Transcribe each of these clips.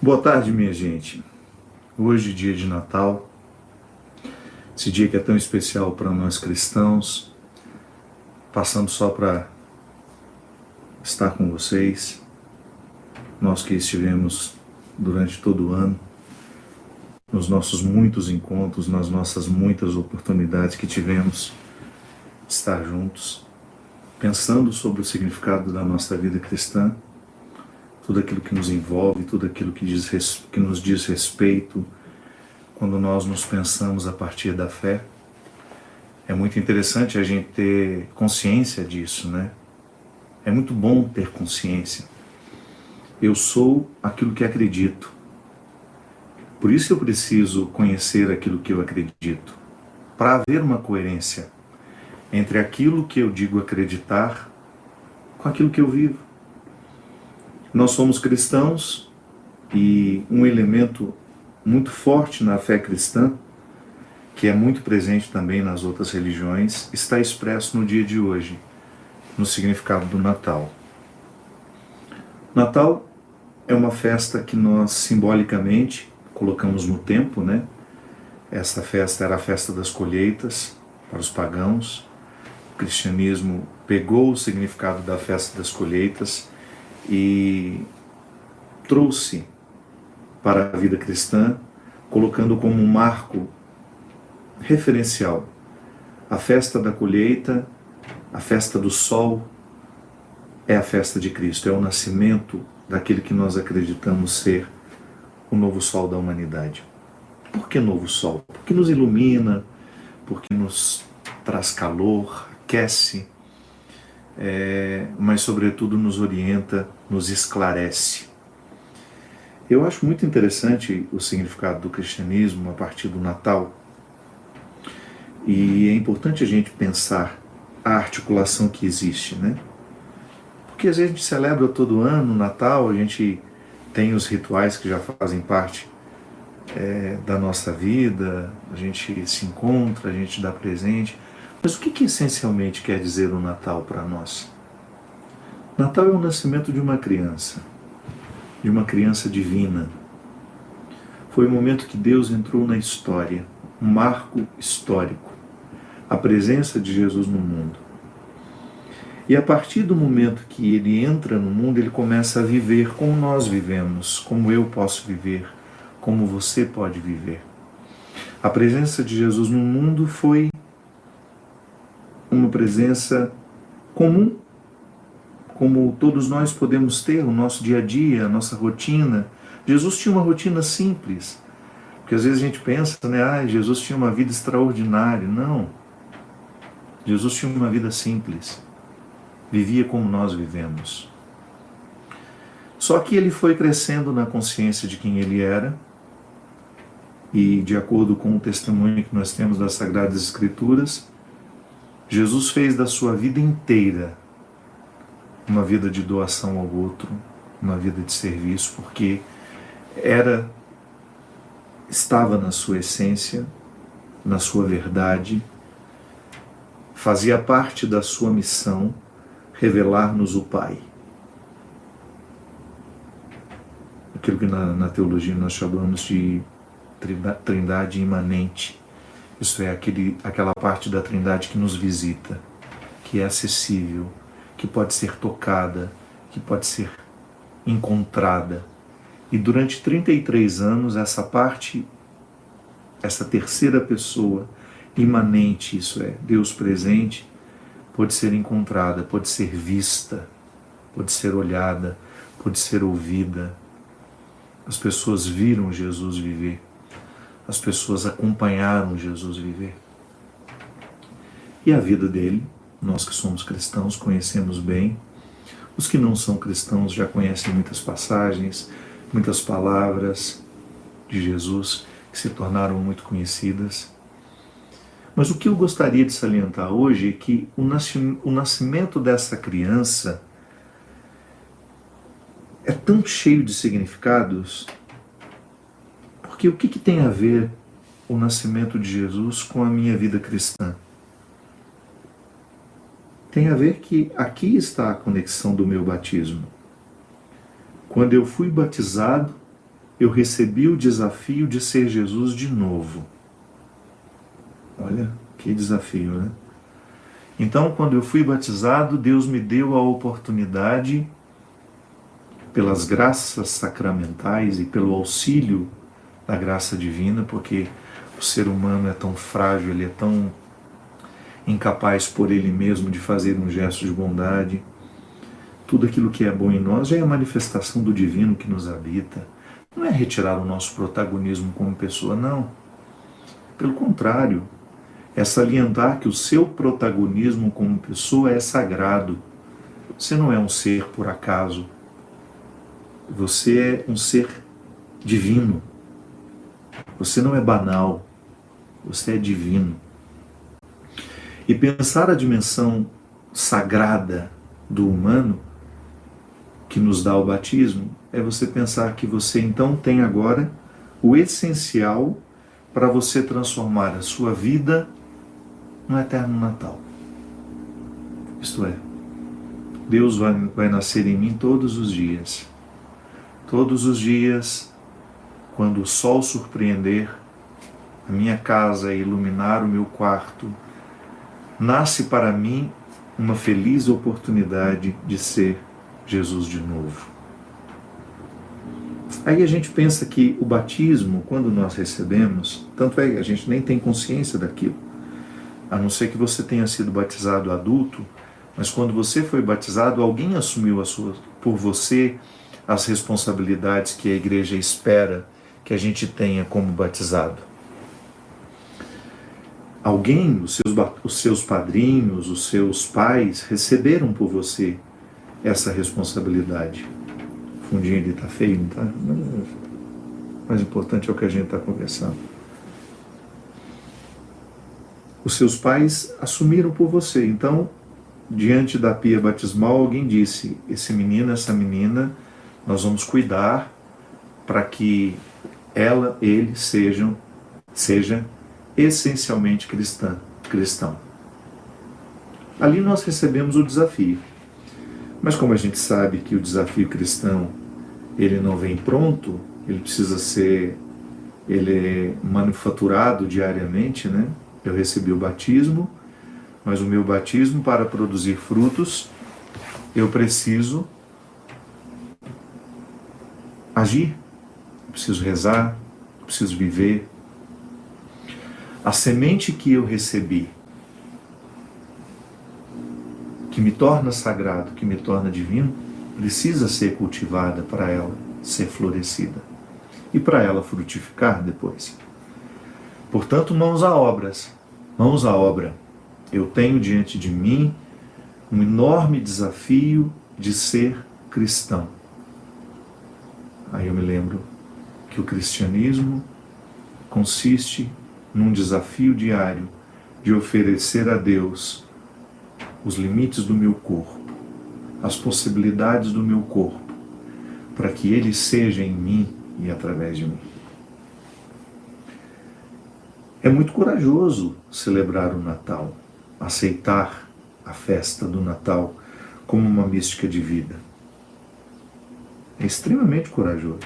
Boa tarde, minha gente. Hoje, dia de Natal, esse dia que é tão especial para nós cristãos, passando só para estar com vocês, nós que estivemos durante todo o ano, nos nossos muitos encontros, nas nossas muitas oportunidades que tivemos de estar juntos, pensando sobre o significado da nossa vida cristã, tudo aquilo que nos envolve, tudo aquilo que nos diz respeito, quando nós nos pensamos a partir da fé. É muito interessante a gente ter consciência disso, né? É muito bom ter consciência. Eu sou aquilo que acredito. Por isso eu preciso conhecer aquilo que eu acredito, para haver uma coerência entre aquilo que eu digo acreditar com aquilo que eu vivo. Nós somos cristãos e um elemento muito forte na fé cristã, que é muito presente também nas outras religiões, está expresso no dia de hoje, no significado do Natal. Natal é uma festa que nós simbolicamente colocamos no tempo, né? Essa festa era a festa das colheitas para os pagãos. O cristianismo pegou o significado da festa das colheitas e trouxe para a vida cristã, colocando como um marco referencial a festa da colheita, a festa do sol, é a festa de Cristo, é o nascimento daquele que nós acreditamos ser o novo sol da humanidade. Por que novo sol? Porque nos ilumina, porque nos traz calor, aquece, mas sobretudo nos orienta, nos esclarece. Eu acho muito interessante o significado do cristianismo a partir do Natal, e é importante a gente pensar a articulação que existe, né? Porque às vezes a gente celebra todo ano o Natal, a gente tem os rituais que já fazem parte da nossa vida, a gente se encontra, a gente dá presente. Mas o que essencialmente quer dizer o Natal para nós? Natal é o nascimento de uma criança divina. Foi o momento que Deus entrou na história, um marco histórico, a presença de Jesus no mundo. E a partir do momento que ele entra no mundo, ele começa a viver como nós vivemos, como eu posso viver, como você pode viver. A presença de Jesus no mundo foi uma presença comum, como todos nós podemos ter no nosso dia a dia, a nossa rotina. Jesus tinha uma rotina simples, porque às vezes a gente pensa, né, Jesus tinha uma vida extraordinária. Não. Jesus tinha uma vida simples. Vivia como nós vivemos. Só que ele foi crescendo na consciência de quem ele era, e de acordo com o testemunho que nós temos das Sagradas Escrituras, Jesus fez da sua vida inteira uma vida de doação ao outro, uma vida de serviço, porque estava na sua essência, na sua verdade, fazia parte da sua missão revelar-nos o Pai. Aquilo que na teologia nós chamamos de trindade imanente. Isso é aquela parte da trindade que nos visita, que é acessível, que pode ser tocada, que pode ser encontrada. E durante 33 anos, essa parte, essa terceira pessoa imanente, isso é, Deus presente, pode ser encontrada, pode ser vista, pode ser olhada, pode ser ouvida. As pessoas viram Jesus viver. As pessoas acompanharam Jesus viver. E a vida dele, nós que somos cristãos conhecemos bem. Os que não são cristãos já conhecem muitas passagens, muitas palavras de Jesus que se tornaram muito conhecidas. Mas o que eu gostaria de salientar hoje é que o nascimento dessa criança é tão cheio de significados, porque o que tem a ver o nascimento de Jesus com a minha vida cristã? Tem a ver que aqui está a conexão do meu batismo. Quando eu fui batizado, eu recebi o desafio de ser Jesus de novo. Olha, que desafio, né? Então, quando eu fui batizado, Deus me deu a oportunidade, pelas graças sacramentais e pelo auxílio da graça divina, porque o ser humano é tão frágil, ele é tão incapaz por ele mesmo de fazer um gesto de bondade. Tudo aquilo que é bom em nós já é a manifestação do divino que nos habita. Não é retirar o nosso protagonismo como pessoa, não. Pelo contrário, é salientar que o seu protagonismo como pessoa é sagrado. Você não é um ser por acaso. Você é um ser divino. Você não é banal. Você é divino. E pensar a dimensão sagrada do humano que nos dá o batismo é você pensar que você então tem agora o essencial para você transformar a sua vida no eterno Natal. Isto é, Deus vai nascer em mim todos os dias. Todos os dias, quando o sol surpreender a minha casa e iluminar o meu quarto, nasce para mim uma feliz oportunidade de ser Jesus de novo. Aí a gente pensa que o batismo, quando nós recebemos, tanto é que a gente nem tem consciência daquilo, a não ser que você tenha sido batizado adulto, mas quando você foi batizado, alguém assumiu por você as responsabilidades que a igreja espera que a gente tenha como batizado. Alguém, os seus padrinhos, os seus pais, receberam por você essa responsabilidade. O fundinho ali está feio, não está? O mais importante é o que a gente está conversando. Os seus pais assumiram por você. Então, diante da pia batismal, alguém disse: esse menino, essa menina, nós vamos cuidar para que ele seja essencialmente cristão. Ali nós recebemos o desafio. Mas como a gente sabe que o desafio cristão, ele não vem pronto, ele é manufaturado diariamente, né? Eu recebi o batismo, mas o meu batismo, para produzir frutos, eu preciso agir, eu preciso rezar, eu preciso viver. A semente que eu recebi, que me torna sagrado, que me torna divino, precisa ser cultivada para ela ser florescida e para ela frutificar depois. Portanto, mãos à obra. Eu tenho diante de mim um enorme desafio de ser cristão. Aí eu me lembro que o cristianismo consiste num desafio diário de oferecer a Deus os limites do meu corpo, as possibilidades do meu corpo, para que Ele seja em mim e através de mim. É muito corajoso celebrar o Natal, aceitar a festa do Natal como uma mística de vida. É extremamente corajoso,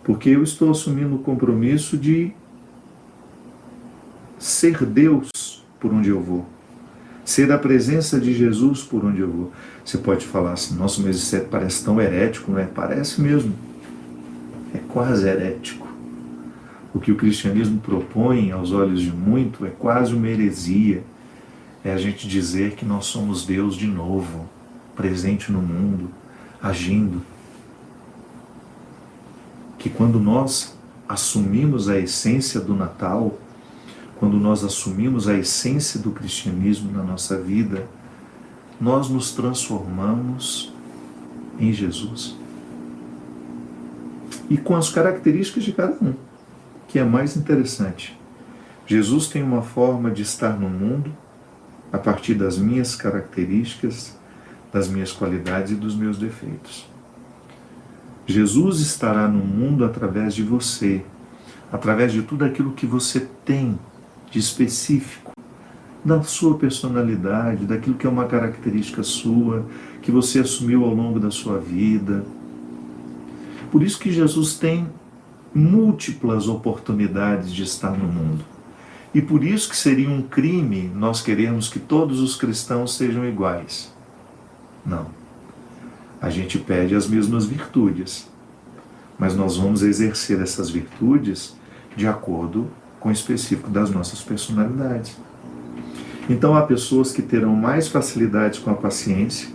porque eu estou assumindo o compromisso de ser Deus por onde eu vou, ser a presença de Jesus por onde eu vou. Você pode falar assim: nossa, mas isso parece tão herético, não é? Parece mesmo. É quase herético. O que o cristianismo propõe aos olhos de muito é quase uma heresia. É a gente dizer que nós somos Deus de novo, presente no mundo, agindo. Que quando nós assumimos a essência do Natal, quando nós assumimos a essência do cristianismo na nossa vida, nós nos transformamos em Jesus. E com as características de cada um, que é mais interessante. Jesus tem uma forma de estar no mundo a partir das minhas características, das minhas qualidades e dos meus defeitos. Jesus estará no mundo através de você, através de tudo aquilo que você tem de específico, da sua personalidade, daquilo que é uma característica sua, que você assumiu ao longo da sua vida. Por isso que Jesus tem múltiplas oportunidades de estar no mundo. E por isso que seria um crime nós queremos que todos os cristãos sejam iguais. Não. A gente pede as mesmas virtudes, mas nós vamos exercer essas virtudes de acordo com o específico das nossas personalidades. Então há pessoas que terão mais facilidade com a paciência,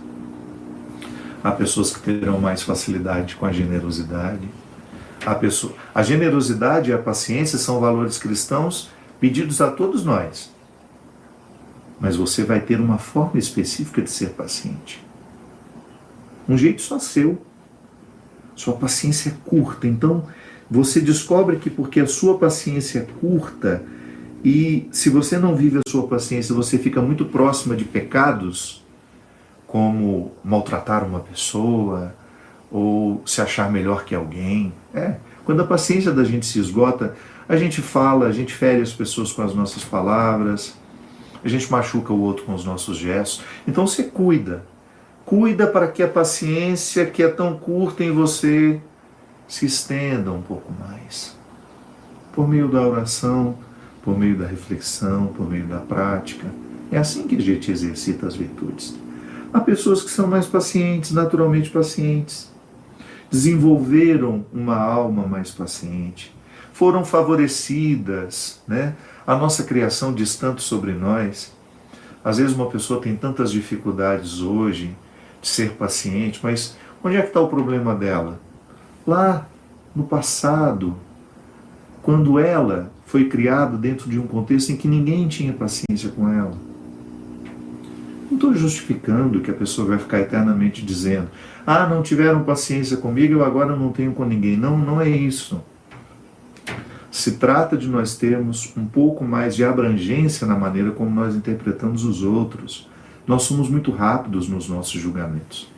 há pessoas que terão mais facilidade com a generosidade. A generosidade e a paciência são valores cristãos pedidos a todos nós. Mas você vai ter uma forma específica de ser paciente. Um jeito só seu. Sua paciência é curta. Então, você descobre que porque a sua paciência é curta, e se você não vive a sua paciência, você fica muito próxima de pecados, como maltratar uma pessoa, ou se achar melhor que alguém. Quando a paciência da gente se esgota, a gente fala, a gente fere as pessoas com as nossas palavras, a gente machuca o outro com os nossos gestos. Então você cuida. Cuida para que a paciência que é tão curta em você se estenda um pouco mais. Por meio da oração, por meio da reflexão, por meio da prática. É assim que a gente exercita as virtudes. Há pessoas que são mais pacientes, naturalmente pacientes. Desenvolveram uma alma mais paciente. Foram favorecidas, né? A nossa criação diz tanto sobre nós. Às vezes uma pessoa tem tantas dificuldades hoje de ser paciente, mas onde é que está o problema dela? Lá no passado, quando ela foi criada dentro de um contexto em que ninguém tinha paciência com ela. Não estou justificando que a pessoa vai ficar eternamente dizendo: não tiveram paciência comigo, eu agora não tenho com ninguém. Não, não é isso. Se trata de nós termos um pouco mais de abrangência na maneira como nós interpretamos os outros. Nós somos muito rápidos nos nossos julgamentos.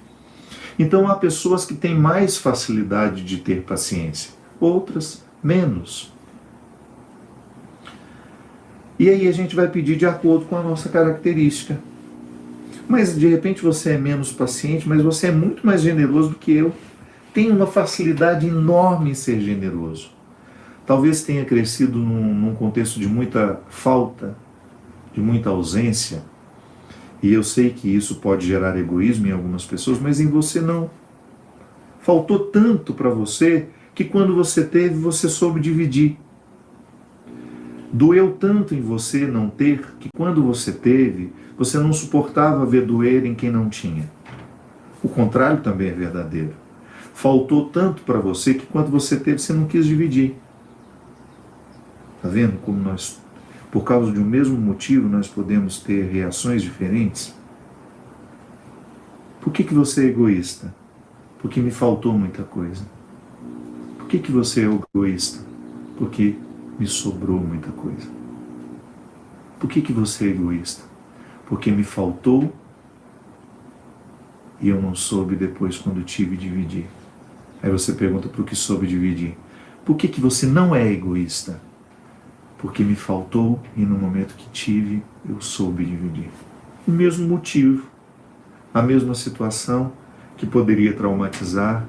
Então há pessoas que têm mais facilidade de ter paciência, outras menos. E aí a gente vai pedir de acordo com a nossa característica. Mas de repente você é menos paciente, mas você é muito mais generoso do que eu. Tem uma facilidade enorme em ser generoso. Talvez tenha crescido num contexto de muita falta, de muita ausência. E eu sei que isso pode gerar egoísmo em algumas pessoas, mas em você não. Faltou tanto para você que quando você teve, você soube dividir. Doeu tanto em você não ter, que quando você teve, você não suportava ver doer em quem não tinha. O contrário também é verdadeiro. Faltou tanto para você que quando você teve, você não quis dividir. Está vendo como nós, por causa de um mesmo motivo, nós podemos ter reações diferentes? Por que você é egoísta? Porque me faltou muita coisa. Por que você é egoísta? Porque me sobrou muita coisa. Por que você é egoísta? Porque me faltou e eu não soube depois, quando tive, dividir. Aí você pergunta: por que soube dividir? Por que você não é egoísta? Porque me faltou e no momento que tive, eu soube dividir. O mesmo motivo, a mesma situação que poderia traumatizar,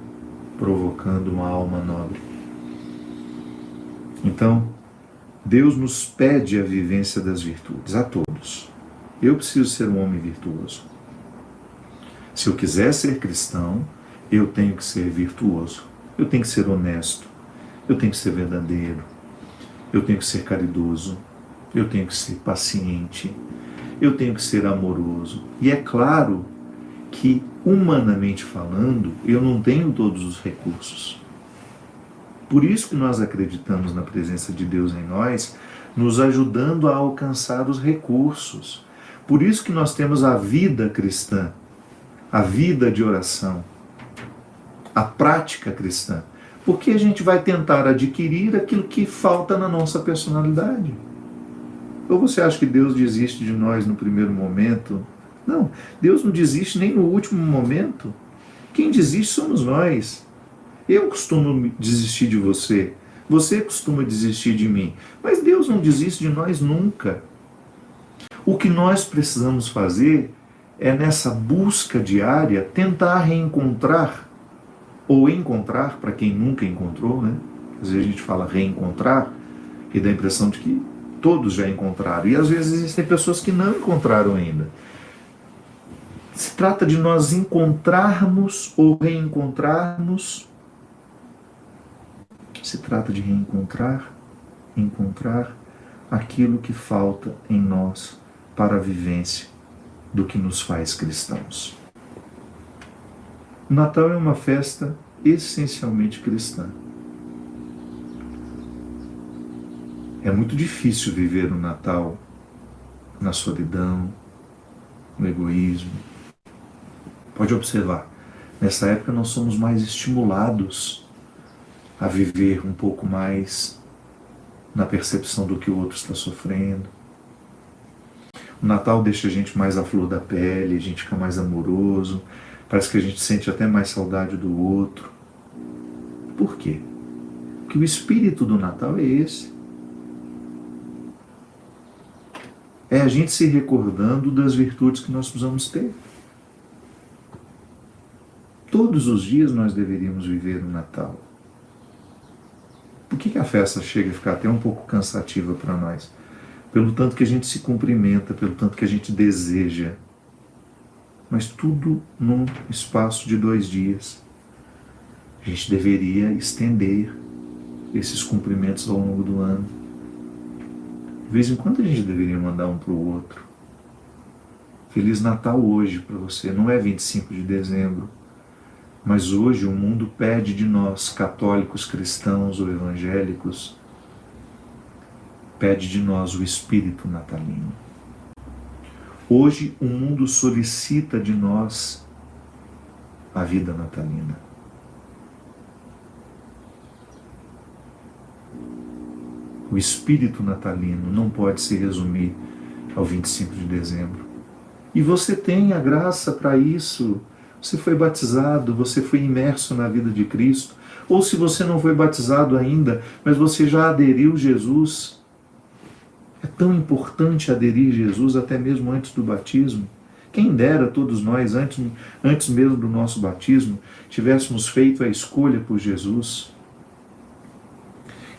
provocando uma alma nobre. Então, Deus nos pede a vivência das virtudes, a todos. Eu preciso ser um homem virtuoso. Se eu quiser ser cristão, eu tenho que ser virtuoso. Eu tenho que ser honesto. Eu tenho que ser verdadeiro. Eu tenho que ser caridoso, eu tenho que ser paciente, eu tenho que ser amoroso. E é claro que, humanamente falando, eu não tenho todos os recursos. Por isso que nós acreditamos na presença de Deus em nós, nos ajudando a alcançar os recursos. Por isso que nós temos a vida cristã, a vida de oração, a prática cristã. Porque a gente vai tentar adquirir aquilo que falta na nossa personalidade. Ou você acha que Deus desiste de nós no primeiro momento? Não, Deus não desiste nem no último momento. Quem desiste somos nós. Eu costumo desistir de você, você costuma desistir de mim, mas Deus não desiste de nós nunca. O que nós precisamos fazer é, nessa busca diária, tentar reencontrar ou encontrar, para quem nunca encontrou, né? Às vezes a gente fala reencontrar e dá a impressão de que todos já encontraram. E às vezes existem pessoas que não encontraram ainda. Se trata de nós encontrarmos ou reencontrarmos. Se trata de encontrar aquilo que falta em nós para a vivência do que nos faz cristãos. O Natal é uma festa essencialmente cristã. É muito difícil viver o Natal na solidão, no egoísmo. Pode observar, nessa época nós somos mais estimulados a viver um pouco mais na percepção do que o outro está sofrendo. O Natal deixa a gente mais à flor da pele, a gente fica mais amoroso, parece que a gente sente até mais saudade do outro. Por quê? Porque o espírito do Natal é esse. É a gente se recordando das virtudes que nós precisamos ter. Todos os dias nós deveríamos viver o Natal. Por que a festa chega a ficar até um pouco cansativa para nós? Pelo tanto que a gente se cumprimenta, pelo tanto que a gente deseja. Mas tudo num espaço de 2 dias. A gente deveria estender esses cumprimentos ao longo do ano. De vez em quando a gente deveria mandar um para o outro. Feliz Natal hoje para você, não é 25 de dezembro. Mas hoje o mundo pede de nós, católicos, cristãos ou evangélicos, pede de nós o espírito natalino. Hoje o mundo solicita de nós a vida natalina. O espírito natalino não pode se resumir ao 25 de dezembro. E você tem a graça para isso. Você foi batizado, você foi imerso na vida de Cristo. Ou se você não foi batizado ainda, mas você já aderiu a Jesus. É tão importante aderir a Jesus até mesmo antes do batismo. Quem dera todos nós, antes mesmo do nosso batismo, tivéssemos feito a escolha por Jesus.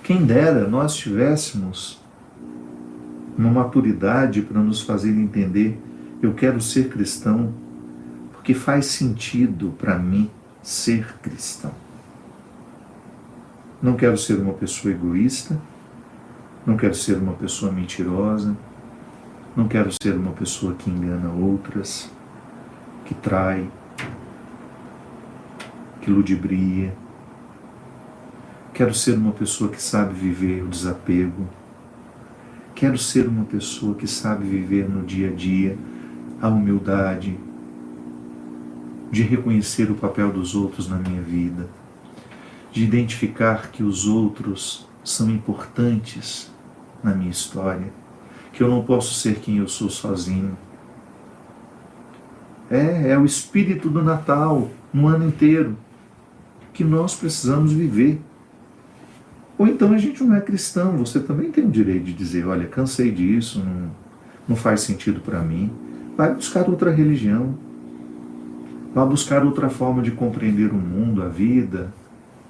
Quem dera nós tivéssemos uma maturidade para nos fazer entender: eu quero ser cristão, porque faz sentido para mim ser cristão. Não quero ser uma pessoa egoísta, não quero ser uma pessoa mentirosa, não quero ser uma pessoa que engana outras, que trai, que ludibria. Quero ser uma pessoa que sabe viver o desapego. Quero ser uma pessoa que sabe viver no dia a dia a humildade, de reconhecer o papel dos outros na minha vida, de identificar que os outros são importantes na minha história, que eu não posso ser quem eu sou sozinho. É o espírito do Natal, no ano inteiro, que nós precisamos viver. Ou então a gente não é cristão, você também tem o direito de dizer: olha, cansei disso, não faz sentido para mim. Vai buscar outra religião, vai buscar outra forma de compreender o mundo, a vida,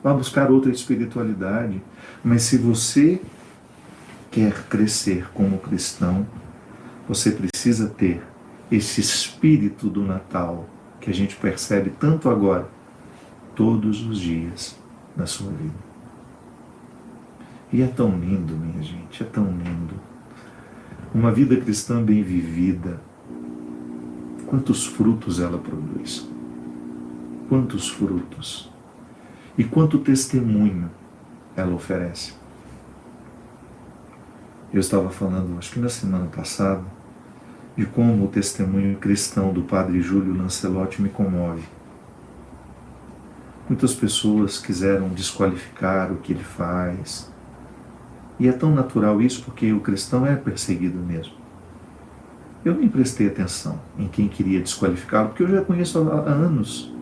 vai buscar outra espiritualidade. Mas se você quer crescer como cristão, você precisa ter esse espírito do Natal que a gente percebe tanto agora, todos os dias da sua vida. E é tão lindo, minha gente, é tão lindo. Uma vida cristã bem vivida, quantos frutos ela produz. Quantos frutos. E quanto testemunho ela oferece. Eu estava falando, acho que na semana passada, de como o testemunho cristão do padre Júlio Lancelotti me comove. Muitas pessoas quiseram desqualificar o que ele faz. E é tão natural isso, porque o cristão é perseguido mesmo. Eu nem prestei atenção em quem queria desqualificá-lo, porque eu já conheço há anos.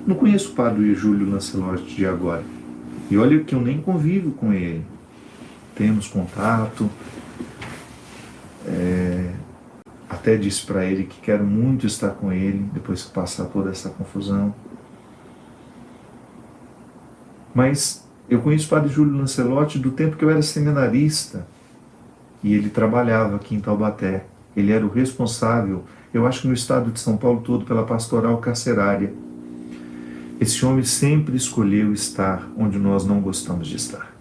Não conheço o padre Júlio Lancelotti de agora. E olha que eu nem convivo com ele. Temos contato. Até disse para ele que quero muito estar com ele, depois que passar toda essa confusão. Mas eu conheço o Padre Júlio Lancelotti do tempo que eu era seminarista e ele trabalhava aqui em Taubaté. Ele era o responsável, eu acho que no estado de São Paulo todo, pela pastoral carcerária. Esse homem sempre escolheu estar onde nós não gostamos de estar.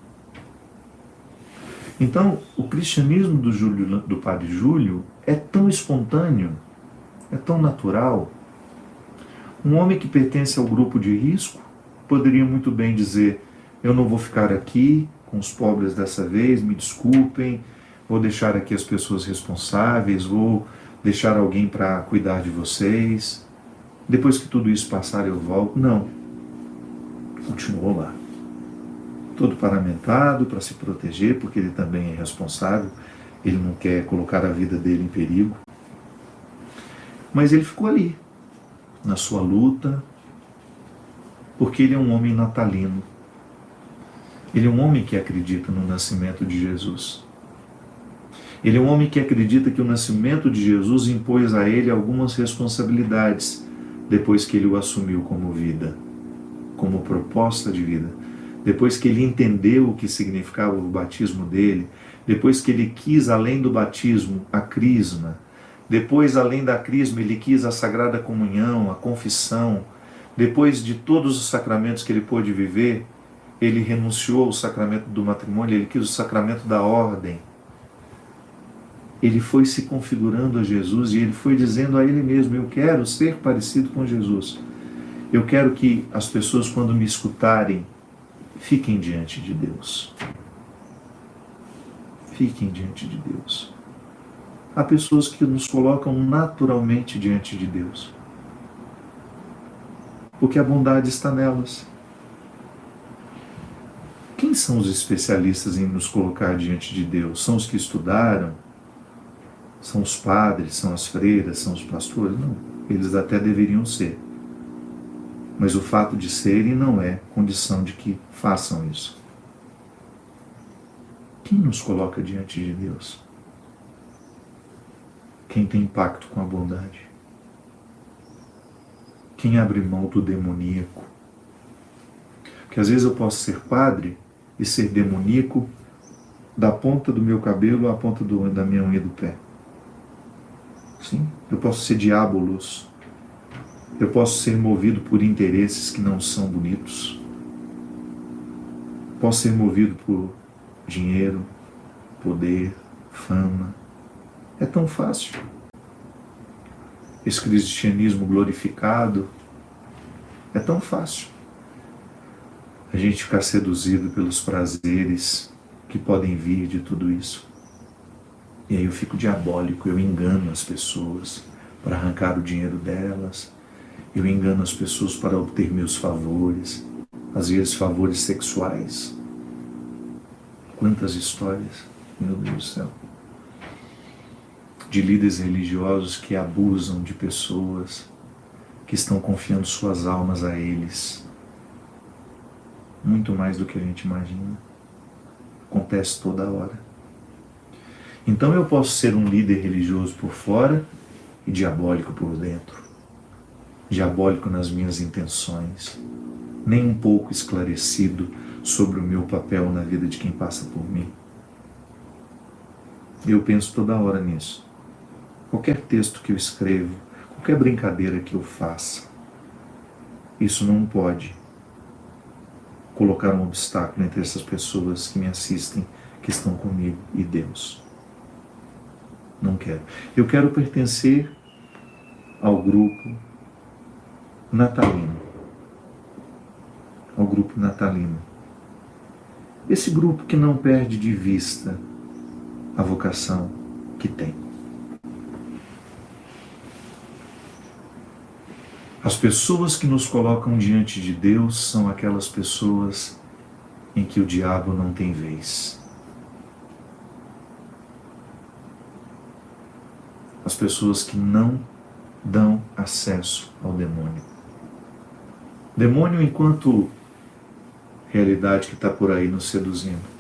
Então, o cristianismo do Padre Júlio é tão espontâneo, é tão natural. Um homem que pertence ao grupo de risco poderia muito bem dizer: eu não vou ficar aqui com os pobres dessa vez, me desculpem, vou deixar aqui as pessoas responsáveis, vou deixar alguém para cuidar de vocês. Depois que tudo isso passar eu volto. Não. Continuou lá. Todo paramentado para se proteger, porque ele também é responsável, ele não quer colocar a vida dele em perigo. Mas ele ficou ali, na sua luta, porque ele é um homem natalino. Ele é um homem que acredita no nascimento de Jesus. Ele é um homem que acredita que o nascimento de Jesus impôs a ele algumas responsabilidades depois que ele o assumiu como vida, como proposta de vida. Depois que ele entendeu o que significava o batismo dele, depois que ele quis, além do batismo, a crisma, depois, além da crisma, ele quis a Sagrada Comunhão, a confissão, depois de todos os sacramentos que ele pôde viver, ele renunciou ao sacramento do matrimônio, ele quis o sacramento da ordem. Ele foi se configurando a Jesus e ele foi dizendo a ele mesmo: eu quero ser parecido com Jesus. Eu quero que as pessoas, quando me escutarem, fiquem diante de Deus. Fiquem diante de Deus. Há pessoas que nos colocam naturalmente diante de Deus, porque a bondade está nelas. Quem são os especialistas em nos colocar diante de Deus? São os que estudaram? São os padres? São as freiras? São os pastores? Não, eles até deveriam ser. Mas o fato de serem não é condição de que façam isso. Quem nos coloca diante de Deus? Quem tem pacto com a bondade? Quem abre mão do demoníaco? Porque às vezes eu posso ser padre e ser demoníaco da ponta do meu cabelo à ponta da minha unha do pé. Sim, eu posso ser diabolos. Eu posso ser movido por interesses que não são bonitos. Posso ser movido por dinheiro, poder, fama. É tão fácil. Esse cristianismo glorificado é tão fácil. A gente ficar seduzido pelos prazeres que podem vir de tudo isso. E aí eu fico diabólico, eu engano as pessoas para arrancar o dinheiro delas. Eu engano as pessoas para obter meus favores, às vezes favores sexuais. Quantas histórias, meu Deus do céu, de líderes religiosos que abusam de pessoas, que estão confiando suas almas a eles. Muito mais do que a gente imagina. Acontece toda hora. Então eu posso ser um líder religioso por fora e diabólico por dentro. Diabólico nas minhas intenções, nem um pouco esclarecido sobre o meu papel na vida de quem passa por mim. Eu penso toda hora nisso. Qualquer texto que eu escrevo, qualquer brincadeira que eu faça, isso não pode colocar um obstáculo entre essas pessoas que me assistem, que estão comigo, e Deus. Não quero. Eu quero pertencer ao grupo natalino. Ao grupo natalino. Esse grupo que não perde de vista a vocação que tem. As pessoas que nos colocam diante de Deus são aquelas pessoas em que o diabo não tem vez. As pessoas que não dão acesso ao demônio. Demônio enquanto realidade que está por aí nos seduzindo.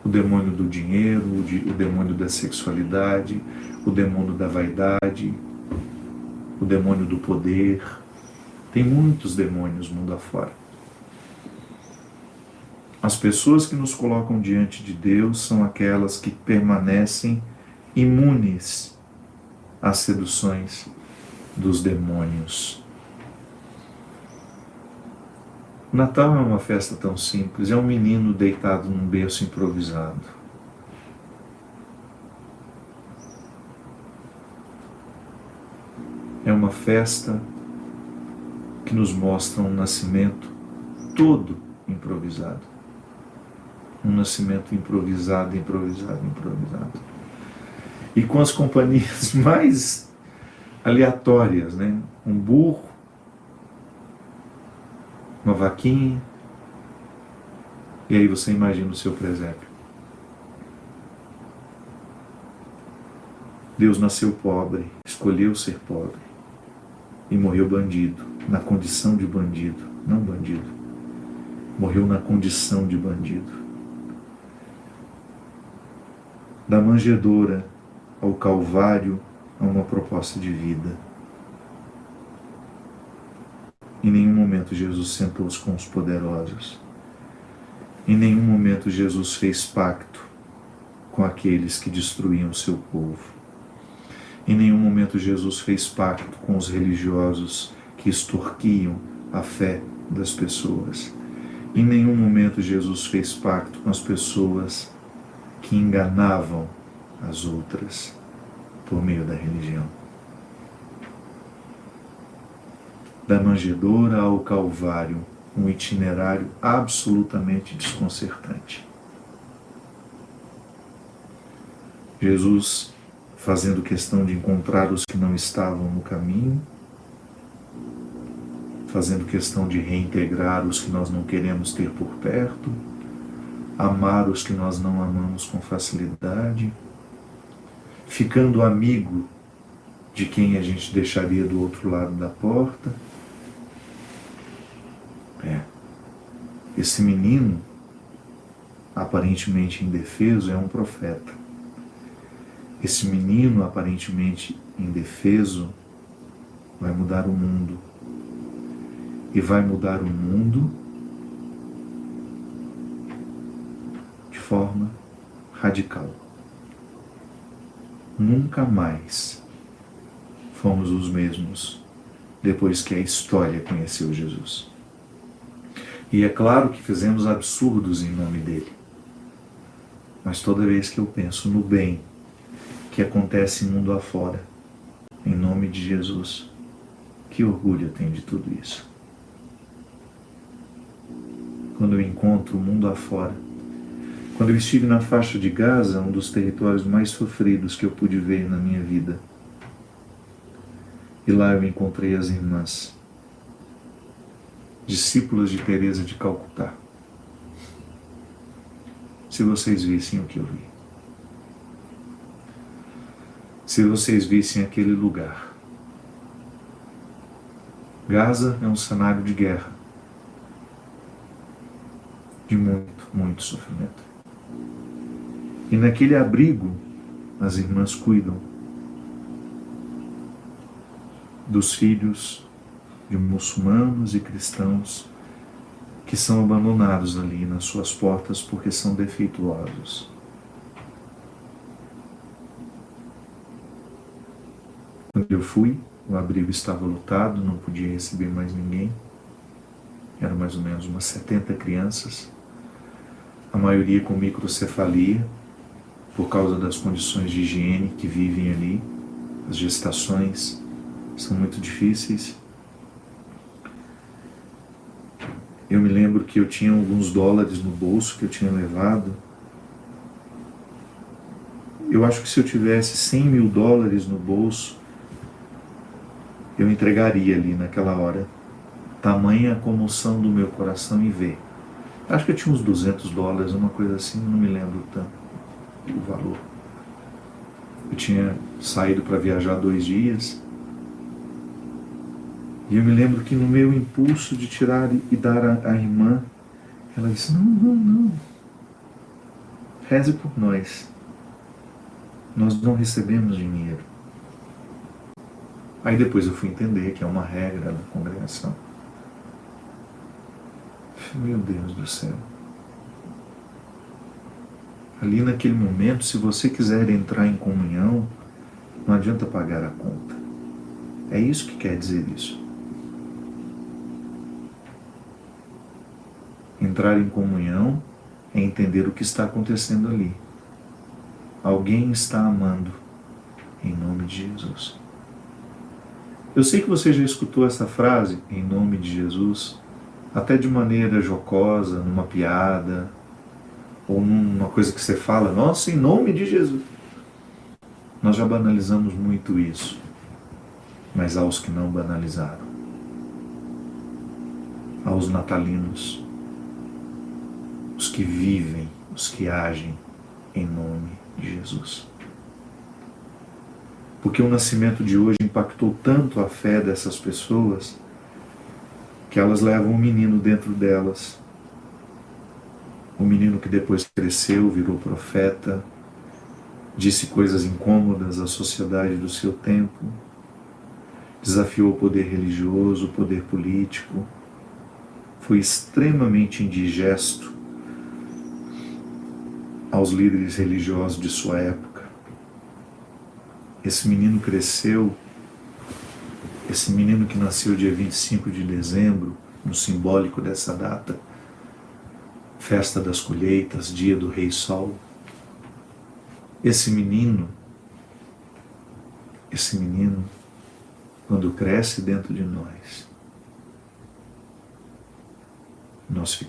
O demônio do dinheiro, o demônio da sexualidade, o demônio da vaidade, o demônio do poder. Tem muitos demônios mundo afora. As pessoas que nos colocam diante de Deus são aquelas que permanecem imunes às seduções dos demônios. O Natal é uma festa tão simples, é um menino deitado num berço improvisado. É uma festa que nos mostra um nascimento todo improvisado. Um nascimento improvisado, improvisado, improvisado. E com as companhias mais aleatórias, né? Um burro, uma vaquinha, e aí você imagina o seu presépio. Deus nasceu pobre, escolheu ser pobre e morreu bandido, na condição de bandido, não bandido. Morreu na condição de bandido. Da manjedoura ao Calvário há uma proposta de vida. Em nenhum momento Jesus sentou-se com os poderosos. Em nenhum momento Jesus fez pacto com aqueles que destruíam o seu povo. Em nenhum momento Jesus fez pacto com os religiosos que extorquiam a fé das pessoas. Em nenhum momento Jesus fez pacto com as pessoas que enganavam as outras por meio da religião. Da manjedoura ao Calvário, um itinerário absolutamente desconcertante. Jesus fazendo questão de encontrar os que não estavam no caminho, fazendo questão de reintegrar os que nós não queremos ter por perto, amar os que nós não amamos com facilidade, ficando amigo de quem a gente deixaria do outro lado da porta. Esse menino, aparentemente indefeso, é um profeta. Esse menino, aparentemente indefeso, vai mudar o mundo. E vai mudar o mundo de forma radical. Nunca mais fomos os mesmos depois que a história conheceu Jesus. E é claro que fizemos absurdos em nome dele. Mas toda vez que eu penso no bem que acontece mundo afora, em nome de Jesus, que orgulho eu tenho de tudo isso. Quando eu encontro o mundo afora, quando eu estive na faixa de Gaza, um dos territórios mais sofridos que eu pude ver na minha vida, e lá eu encontrei as irmãs, discípulas de Teresa de Calcutá. Se vocês vissem o que eu vi. Se vocês vissem aquele lugar. Gaza é um cenário de guerra. De muito, muito sofrimento. E naquele abrigo, as irmãs cuidam dos filhos de muçulmanos e cristãos que são abandonados ali nas suas portas porque são defeituosos. Quando eu fui, o abrigo estava lotado, não podia receber mais ninguém. Eram mais ou menos umas 70 crianças, a maioria com microcefalia, por causa das condições de higiene que vivem ali. As gestações são muito difíceis. Eu me lembro que eu tinha alguns dólares no bolso que eu tinha levado. Eu acho que se eu tivesse 100 mil dólares no bolso, eu entregaria ali naquela hora. Tamanha a comoção do meu coração em ver. Acho que eu tinha uns 200 dólares, uma coisa assim, não me lembro tanto o valor. Eu tinha saído para viajar 2 dias. E eu me lembro que no meu impulso de tirar e dar à irmã, ela disse, não. Reze por nós. Nós não recebemos dinheiro. Aí depois eu fui entender que é uma regra da congregação. Meu Deus do céu. Ali naquele momento, se você quiser entrar em comunhão, não adianta pagar a conta. É isso que quer dizer isso. Entrar em comunhão é entender o que está acontecendo ali. Alguém está amando em nome de Jesus. Eu sei que você já escutou essa frase, em nome de Jesus, até de maneira jocosa, numa piada, ou numa coisa que você fala, nossa, em nome de Jesus. Nós já banalizamos muito isso, mas aos que não banalizaram, aos natalinos, os que vivem, os que agem em nome de Jesus. Porque o nascimento de hoje impactou tanto a fé dessas pessoas que elas levam um menino dentro delas. Um menino que depois cresceu, virou profeta, disse coisas incômodas à sociedade do seu tempo, desafiou o poder religioso, o poder político, foi extremamente indigesto aos líderes religiosos de sua época. Esse menino cresceu, esse menino que nasceu dia 25 de dezembro, no simbólico dessa data, festa das colheitas, dia do Rei Sol. Esse menino, quando cresce dentro de nós, nós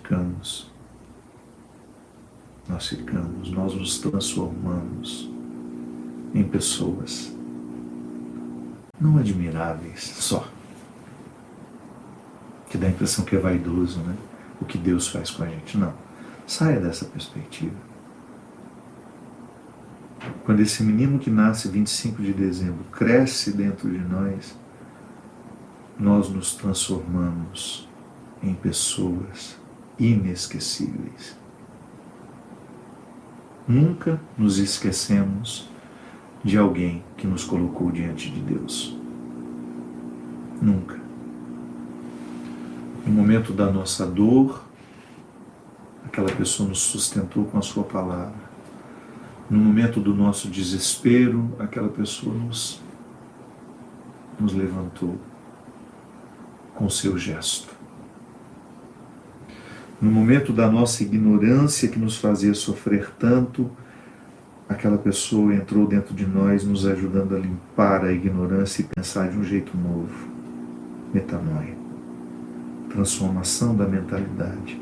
nos transformamos em pessoas não admiráveis só, que dá a impressão que é vaidoso, né? O que Deus faz com a gente. Não. Saia dessa perspectiva. Quando esse menino que nasce 25 de dezembro cresce dentro de nós nos transformamos em pessoas inesquecíveis. Nunca nos esquecemos de alguém que nos colocou diante de Deus. Nunca. No momento da nossa dor, aquela pessoa nos sustentou com a sua palavra. No momento do nosso desespero, aquela pessoa nos levantou com o seu gesto. No momento da nossa ignorância que nos fazia sofrer tanto, aquela pessoa entrou dentro de nós, nos ajudando a limpar a ignorância e pensar de um jeito novo. Metanoia. Transformação da mentalidade.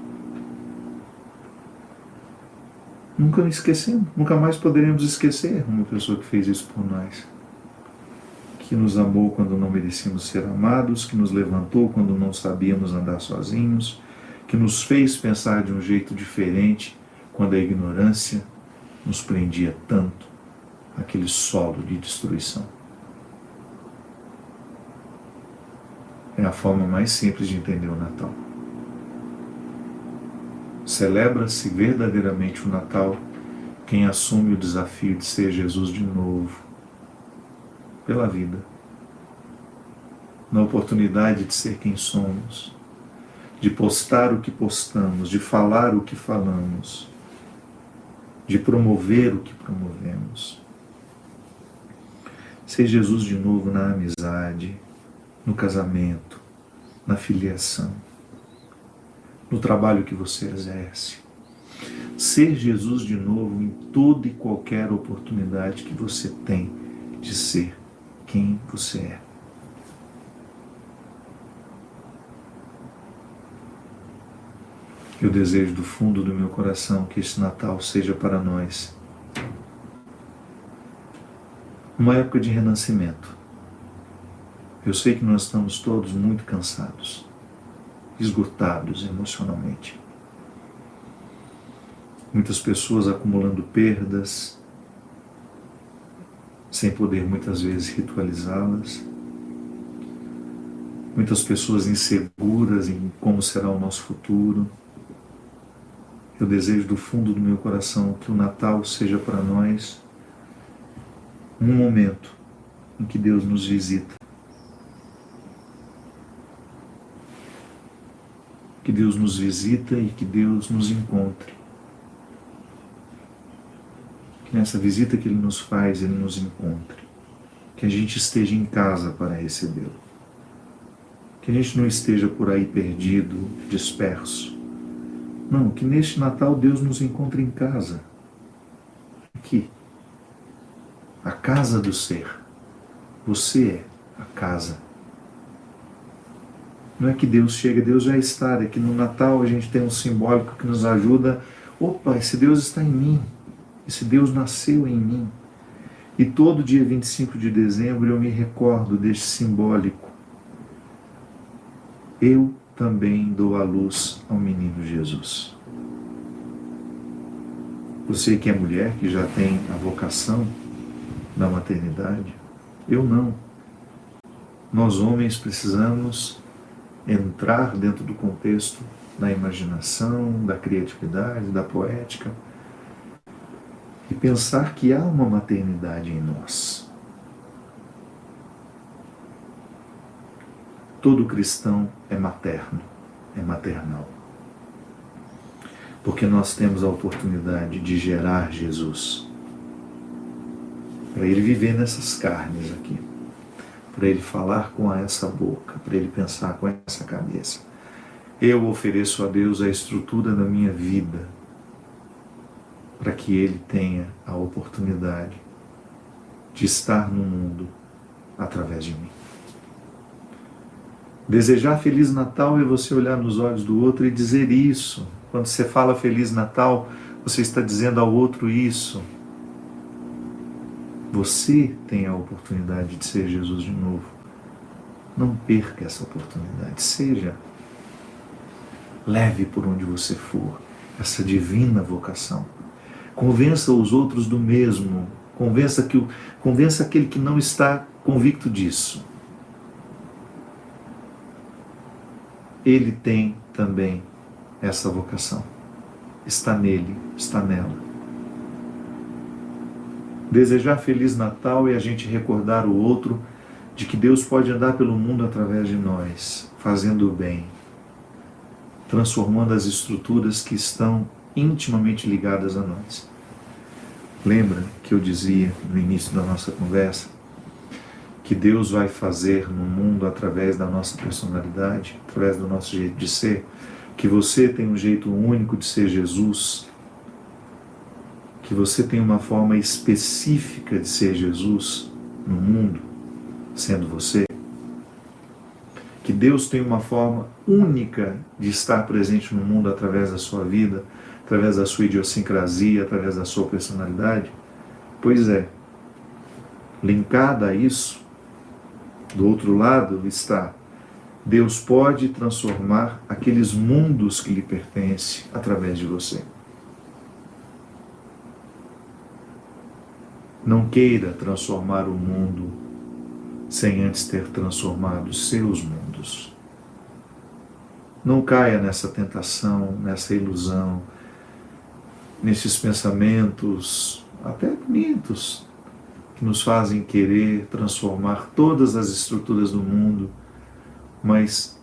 Nunca esquecemos, nunca mais poderemos esquecer uma pessoa que fez isso por nós. Que nos amou quando não merecíamos ser amados, que nos levantou quando não sabíamos andar sozinhos, que nos fez pensar de um jeito diferente quando a ignorância nos prendia tanto aquele solo de destruição. É a forma mais simples de entender o Natal. Celebra-se verdadeiramente o Natal quem assume o desafio de ser Jesus de novo, pela vida, na oportunidade de ser quem somos, de postar o que postamos, de falar o que falamos, de promover o que promovemos. Ser Jesus de novo na amizade, no casamento, na filiação, no trabalho que você exerce. Ser Jesus de novo em toda e qualquer oportunidade que você tem de ser quem você é. Eu desejo do fundo do meu coração que esse Natal seja para nós uma época de renascimento. Eu sei que nós estamos todos muito cansados, esgotados emocionalmente. Muitas pessoas acumulando perdas, sem poder muitas vezes ritualizá-las. Muitas pessoas inseguras em como será o nosso futuro. Eu desejo do fundo do meu coração que o Natal seja para nós um momento em que Deus nos visita. Que Deus nos visita e que Deus nos encontre. que nessa visita que Ele nos faz, Ele nos encontre. Que a gente esteja em casa para recebê-lo. Que a gente não esteja por aí perdido, disperso. Não, que neste Natal Deus nos encontre em casa. Aqui. A casa do ser. Você é a casa. Não é que Deus chega, Deus já está. É que no Natal a gente tem um simbólico que nos ajuda. Opa, esse Deus está em mim. Esse Deus nasceu em mim. E todo dia 25 de dezembro eu me recordo deste simbólico. Eu também dou a luz ao menino Jesus. Você que é mulher, que já tem a vocação da maternidade, eu não. Nós homens precisamos entrar dentro do contexto da imaginação, da criatividade, da poética e pensar que há uma maternidade em nós. Todo cristão é materno, é maternal. Porque nós temos a oportunidade de gerar Jesus. Para Ele viver nessas carnes aqui. Para Ele falar com essa boca. Para Ele pensar com essa cabeça. Eu ofereço a Deus a estrutura da minha vida. Para que Ele tenha a oportunidade de estar no mundo através de mim. Desejar Feliz Natal é você olhar nos olhos do outro e dizer isso. Quando você fala Feliz Natal, você está dizendo ao outro isso. Você tem a oportunidade de ser Jesus de novo. Não perca essa oportunidade. Seja. Leve por onde você for essa divina vocação. Convença os outros do mesmo. Convença aquele que não está convicto disso. Ele tem também essa vocação. Está nele, está nela. Desejar Feliz Natal é a gente recordar o outro de que Deus pode andar pelo mundo através de nós, fazendo o bem, transformando as estruturas que estão intimamente ligadas a nós. Lembra que eu dizia no início da nossa conversa que Deus vai fazer no mundo através da nossa personalidade, através do nosso jeito de ser, que você tem um jeito único de ser Jesus, que você tem uma forma específica de ser Jesus no mundo, sendo você, que Deus tem uma forma única de estar presente no mundo através da sua vida, através da sua idiosincrasia, através da sua personalidade. Pois é, linkada a isso, do outro lado está, Deus pode transformar aqueles mundos que lhe pertencem através de você. Não queira transformar o mundo sem antes ter transformado os seus mundos. Não caia nessa tentação, nessa ilusão, nesses pensamentos, até bonitos, que nos fazem querer transformar todas as estruturas do mundo, mas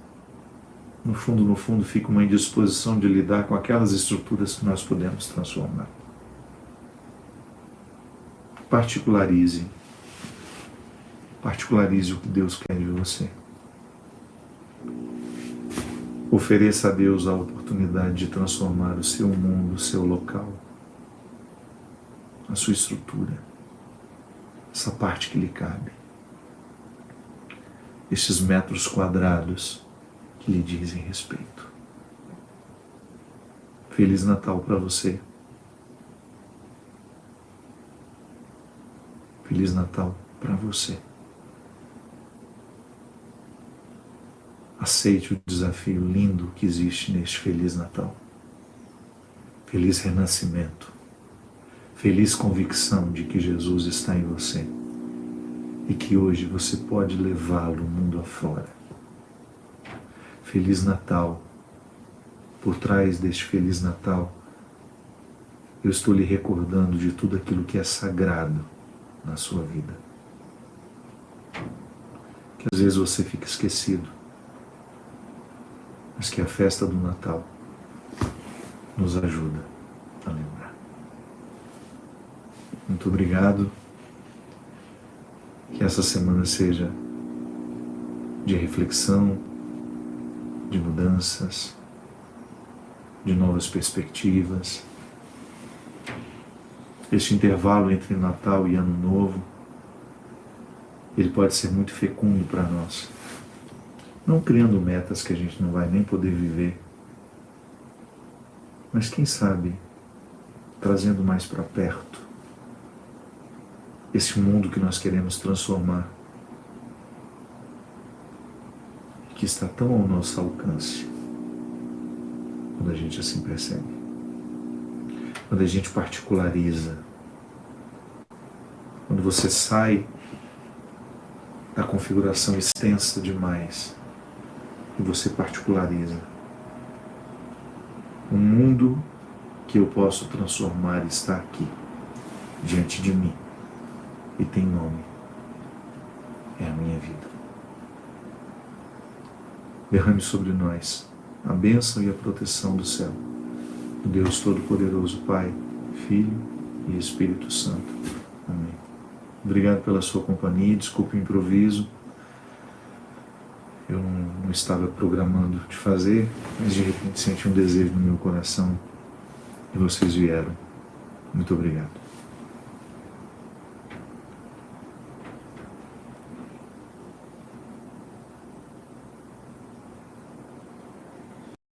no fundo fica uma indisposição de lidar com aquelas estruturas que nós podemos transformar. Particularize o que Deus quer de você. Ofereça a Deus a oportunidade de transformar o seu mundo, o seu local, a sua estrutura, essa parte que lhe cabe, estes metros quadrados que lhe dizem respeito. Feliz Natal para você. Feliz Natal para você. Aceite o desafio lindo que existe neste Feliz Natal. Feliz renascimento. Feliz convicção de que Jesus está em você e que hoje você pode levá-lo mundo afora. Feliz Natal. Por trás deste Feliz Natal, eu estou lhe recordando de tudo aquilo que é sagrado na sua vida. Que às vezes você fica esquecido, mas que a festa do Natal nos ajuda a lembrar. Muito obrigado. Que essa semana seja de reflexão, de mudanças, de novas perspectivas. Este intervalo entre Natal e Ano Novo, ele pode ser muito fecundo para nós. Não criando metas que a gente não vai nem poder viver, mas quem sabe trazendo mais para perto esse mundo que nós queremos transformar, que está tão ao nosso alcance, quando a gente assim percebe, quando a gente particulariza, quando você sai da configuração extensa demais e você particulariza. O mundo que eu posso transformar está aqui, diante de mim, e tem nome, é a minha vida. Derrame sobre nós a bênção e a proteção do céu, do Deus Todo-Poderoso, Pai, Filho e Espírito Santo. Amém. Obrigado pela sua companhia, desculpe o improviso. Eu não estava programando de fazer, mas de repente senti um desejo no meu coração e vocês vieram. Muito obrigado.